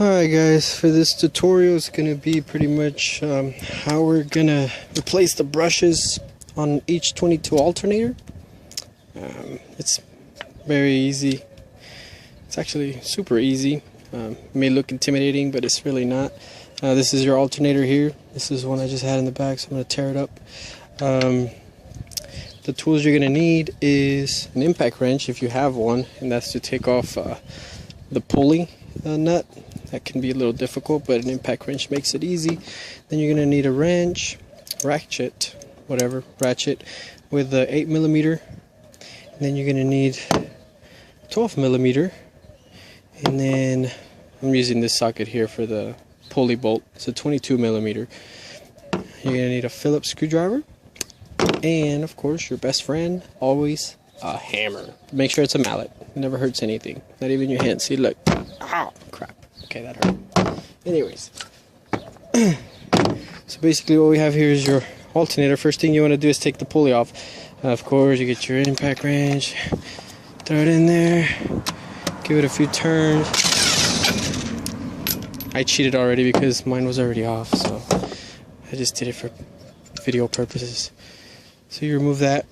Alright guys, for this tutorial it's going to be pretty much how we're going to replace the brushes on each 22 alternator. It's very easy. It's actually super easy. It may look intimidating, but it's really not. This is your alternator here. This is one I just had in the back, so I'm going to tear it up. The tools you're going to need is an impact wrench if you have one, and that's to take off the pulley nut. That can be a little difficult, but an impact wrench makes it easy. Then you're going to need a wrench, ratchet with the 8mm. And then you're going to need 12mm. And then I'm using this socket here for the pulley bolt. It's a 22mm. You're going to need a Phillips screwdriver. And of course, your best friend, always a hammer. Make sure it's a mallet. It never hurts anything. Not even your hand. See, look. Ow, crap. Okay, that hurt. Anyways. So basically what we have here is your alternator. First thing you want to do is take the pulley off. Of course, you get your impact wrench. Throw it in there. Give it a few turns. I cheated already because mine was already off. So I just did it for video purposes. So you remove that.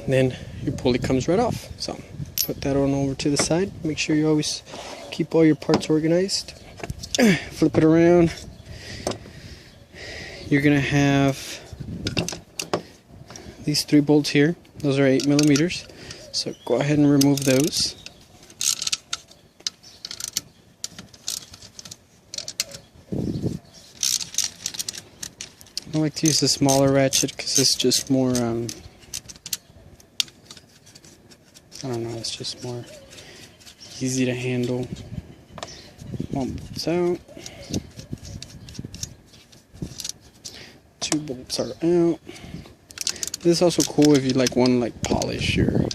And then your pulley comes right off. So put that on over to the side. Make sure you always keep all your parts organized. Flip it around. You're gonna have these 3 bolts here. Those are 8mm. So go ahead and remove those. I like to use the smaller ratchet because it's just more I don't know, it's just more easy to handle. One bolt's out. 2 bolts are out. This is also cool if you want to polish your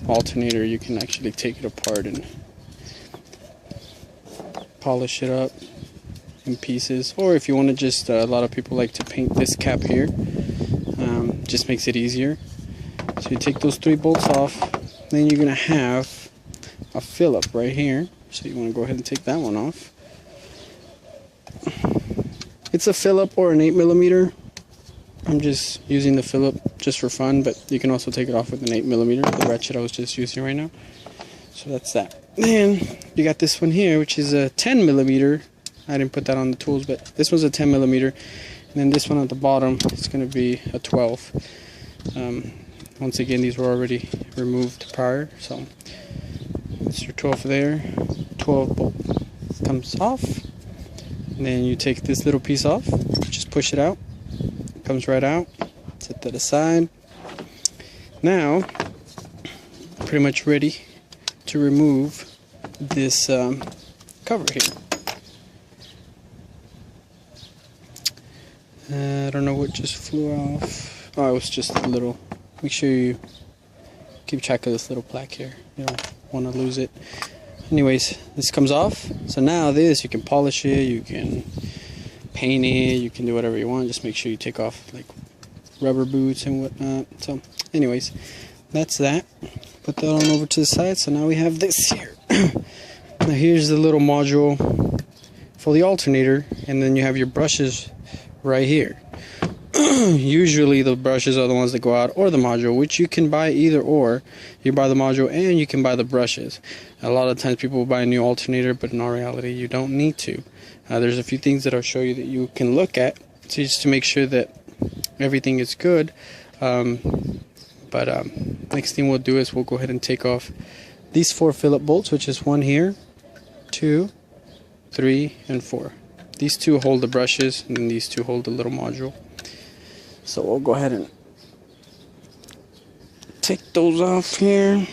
alternator. You can actually take it apart and polish it up in pieces. Or if you want to just, a lot of people like to paint this cap here. Just makes it easier. So you take those 3 bolts off. Then you're going to have a Phillip right here. So you want to go ahead and take that one off. It's a Phillip or an 8mm. I'm just using the Phillip just for fun, but you can also take it off with an 8mm, the ratchet I was just using right now. So that's that. Then you got this one here, which is a 10mm. I didn't put that on the tools, but this one's a 10mm. And then this one at the bottom is going to be a 12. Once again, these were already removed prior, so that's your 12 there. 12 bolt comes off. And then you take this little piece off, just push it out. It comes right out. Set that aside. Now, pretty much ready to remove this cover here. I don't know what just flew off. Oh, it was just a little. Make sure you keep track of this little plaque here. You don't want to lose it. Anyways, this comes off. So now this, you can polish it, you can paint it, you can do whatever you want. Just make sure you take off rubber boots and whatnot. So anyways, that's that. Put that on over to the side. So now we have this here. Now here's the little module for the alternator, and then you have your brushes right here. Usually the brushes are the ones that go out, or the module, which you can buy either or. You buy the module and you can buy the brushes. A lot of times people will buy a new alternator, but in all reality you don't need to. There's a few things that I'll show you that you can look at just to make sure that everything is good. Next thing we'll do is we'll go ahead and take off these 4 Phillip bolts, which is 1 here, 2, 3, and 4. These 2 hold the brushes, and then these 2 hold the little module. So we'll go ahead and take those off here.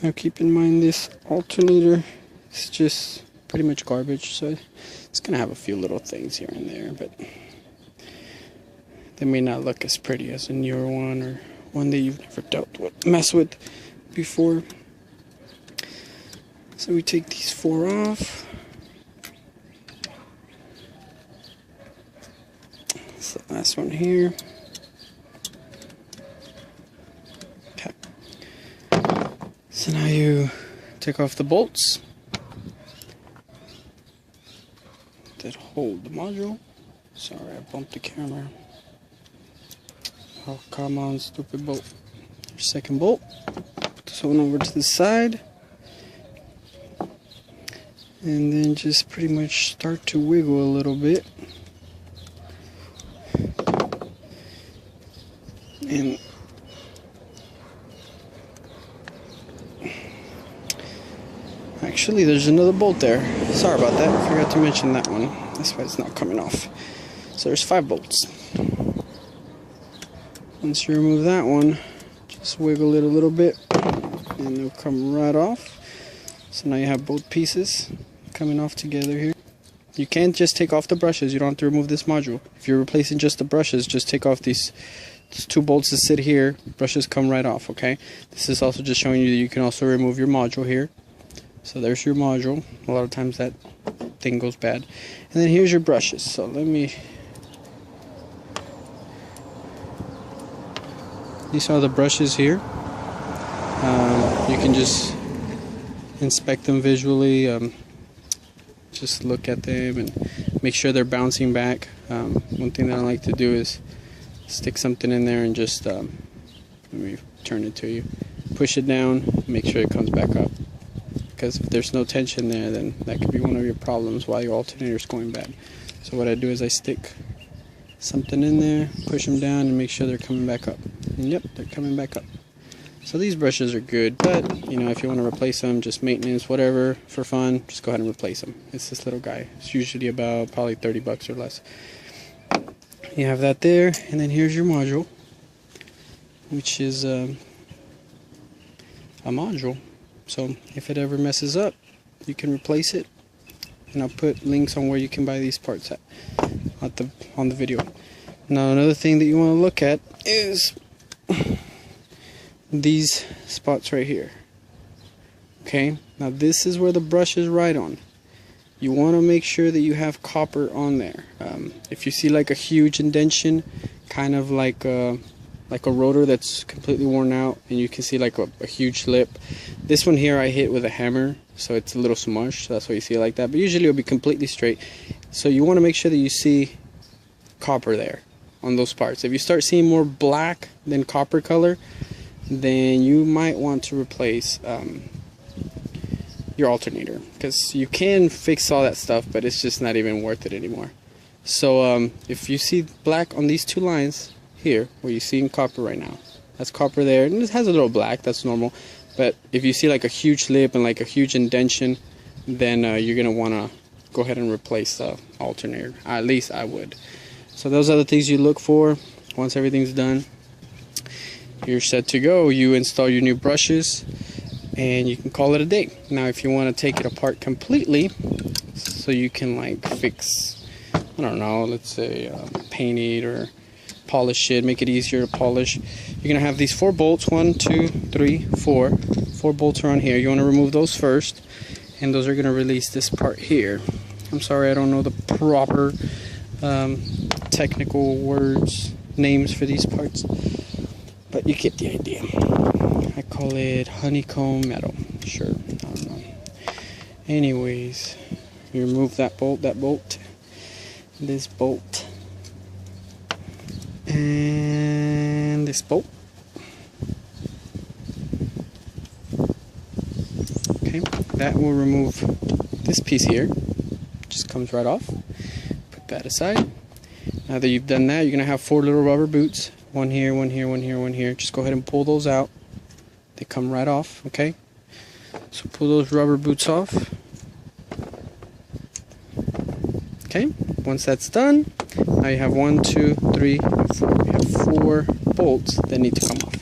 Now keep in mind this alternator is just pretty much garbage, so it's going to have a few little things here and there, but they may not look as pretty as a newer one or one that you've never messed with before. So we take these 4 off. That's the last one here. Okay. So now you take off the bolts that hold the module. Sorry, I bumped the camera. Oh, come on, stupid bolt. Your second bolt. Put this one over to the side. And then just pretty much start to wiggle a little bit. And actually, there's another bolt there. Sorry about that. I forgot to mention that one. That's why it's not coming off. So there's 5 bolts. Once you remove that one, just wiggle it a little bit and it'll come right off. So now you have both pieces coming off together here. You can't just take off the brushes. You don't have to remove this module. If you're replacing just the brushes, just take off these 2 bolts that sit here. Brushes come right off, okay? This is also just showing you that you can also remove your module here. So there's your module. A lot of times that thing goes bad. And then here's your brushes. So let me... These are the brushes here. You can just inspect them visually. Just look at them and make sure they're bouncing back. One thing that I like to do is stick something in there and just let me turn it to you. Push it down, make sure it comes back up. Because if there's no tension there, then that could be one of your problems while your alternator is going bad. So what I do is I stick something in there, push them down, and make sure they're coming back up. And yep, they're coming back up. So these brushes are good, but you know, if you want to replace them, just maintenance, whatever, for fun, just go ahead and replace them. It's this little guy. It's usually about probably 30 bucks or less. You have that there, and then here's your module, which is a module. So if it ever messes up, you can replace it, and I'll put links on where you can buy these parts at on the video. Now another thing that you want to look at is these spots right here. Okay, now this is where the brush is right on. You want to make sure that you have copper on there. If you see like a huge indentation, kind of like a rotor that's completely worn out, and you can see like a huge lip. This one here I hit with a hammer, so it's a little smushed, so that's why you see it like that, but usually it'll be completely straight. So you want to make sure that you see copper there on those parts. If you start seeing more black than copper color, then you might want to replace your alternator, because you can fix all that stuff, but it's just not even worth it anymore. So if you see black on these 2 lines here, where you're seeing copper right now, that's copper there, and it has a little black, that's normal. But if you see like a huge lip and like a huge indentation, then you're gonna want to go ahead and replace the alternator. At least I would. So those are the things you look for. Once everything's done, you're set to go. You install your new brushes and you can call it a day. Now if you want to take it apart completely, so you can like fix, I don't know, let's say paint it or polish it, make it easier to polish, you're gonna have these 4 bolts. 1, 2, 3, 4 bolts are on here. You want to remove those first, and those are gonna release this part here. I'm sorry, I don't know the proper technical names for these parts, but you get the idea. I call it honeycomb metal. Sure, I don't know. Anyways, you remove that bolt, this bolt, and this bolt. Okay, that will remove this piece here. Just comes right off. Put that aside. Now that you've done that, you're gonna have 4 little rubber boots. 1 here, 1 here, 1 here, 1 here. Just go ahead and pull those out. They come right off, okay? So pull those rubber boots off. Okay, once that's done, now you have 1, 2, 3, 4. You have 4 bolts that need to come off.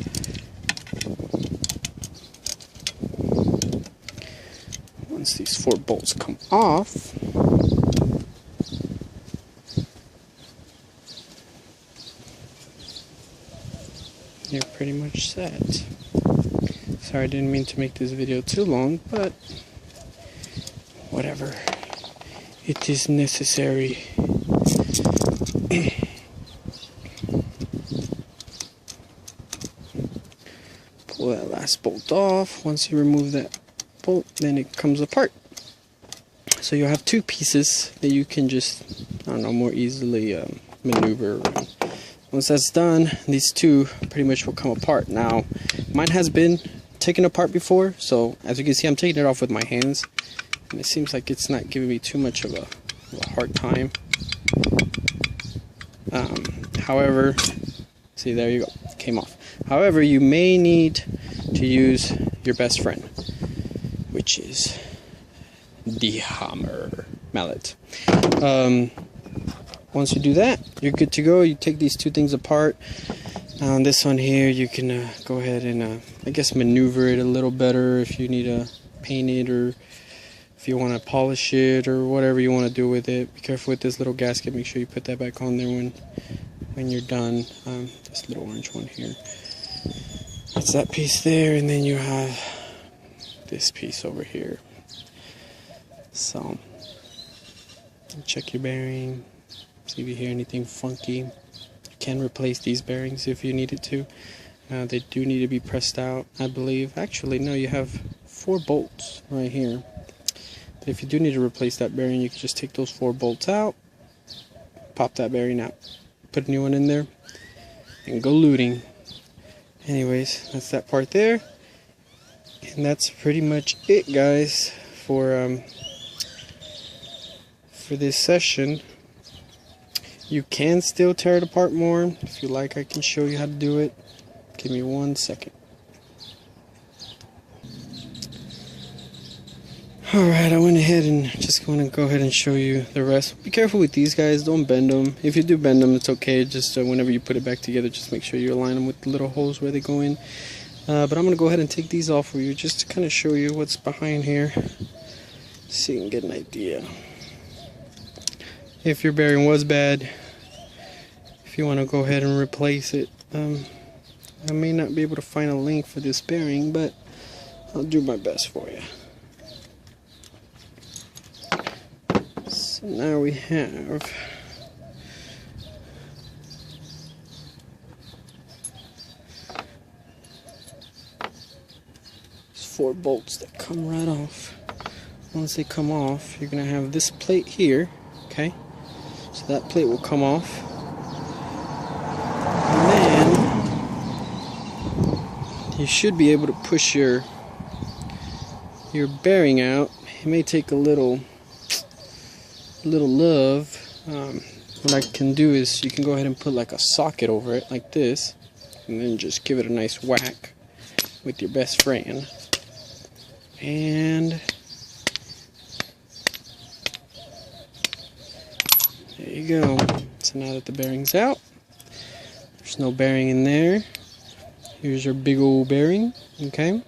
Once these 4 bolts come off, you're pretty much set. Sorry, I didn't mean to make this video too long, but whatever. It is necessary. Pull that last bolt off. Once you remove that bolt, then it comes apart. So you'll have two pieces that you can just, I don't know, more easily maneuver around. Once that's done, these two pretty much will come apart. Now, mine has been taken apart before, so as you can see, I'm taking it off with my hands, and it seems like it's not giving me too much of a hard time. However, see, there you go, it came off. However, you may need to use your best friend, which is the hammer mallet. Once you do that, you're good to go. You take these two things apart. On this one here, you can go ahead and I guess maneuver it a little better if you need to paint it, or if you want to polish it, or whatever you want to do with it. Be careful with this little gasket. Make sure you put that back on there when you're done. This little orange one here. That's that piece there, and then you have this piece over here. So check your bearing. See if you hear anything funky. You can replace these bearings if you needed to. They do need to be pressed out, I believe. Actually, no, you have 4 bolts right here. But if you do need to replace that bearing, you can just take those 4 bolts out, pop that bearing out, put a new one in there, and go looting. Anyways, that's that part there. And that's pretty much it, guys, for this session. You can still tear it apart more. If you like, I can show you how to do it. Give me 1 second. Alright, I went ahead and just want to go ahead and show you the rest. Be careful with these guys, don't bend them. If you do bend them, it's okay. Just whenever you put it back together, just make sure you align them with the little holes where they go in. But I'm going to go ahead and take these off for you just to kind of show you what's behind here, so you can get an idea. If your bearing was bad, if you want to go ahead and replace it, I may not be able to find a link for this bearing, but I'll do my best for you. So now we have 4 bolts that come right off. Once they come off, you're going to have this plate here, okay? So that plate will come off. And then you should be able to push your bearing out. It may take a little love. What I can do is you can go ahead and put like a socket over it like this, and then just give it a nice whack with your best friend. And there you go. So now that the bearing's out, there's no bearing in there. Here's your big old bearing, okay?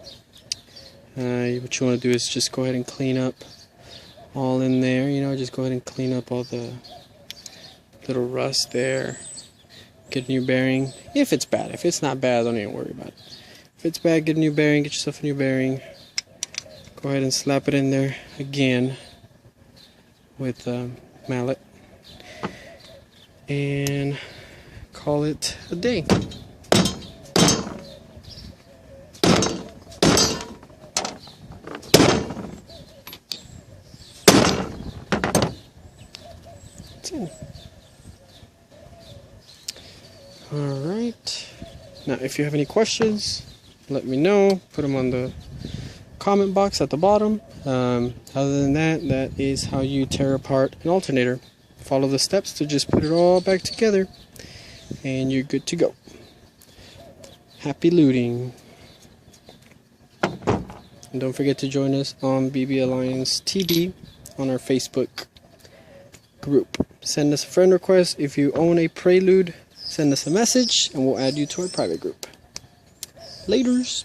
What you want to do is just go ahead and clean up all in there, you know, just go ahead and clean up all the little rust there. Get a new bearing, if it's bad. If it's not bad, don't even worry about it. If it's bad, get a new bearing, get yourself a new bearing. Go ahead and slap it in there again with a mallet and call it a day. Alright, now if you have any questions, let me know. Put them on the comment box at the bottom. Other than that, that is how you tear apart an alternator. Follow the steps to just put it all back together and you're good to go. Happy looting. And don't forget to join us on BB Alliance TV on our Facebook group. Send us a friend request. If you own a Prelude, send us a message and we'll add you to our private group. Laters.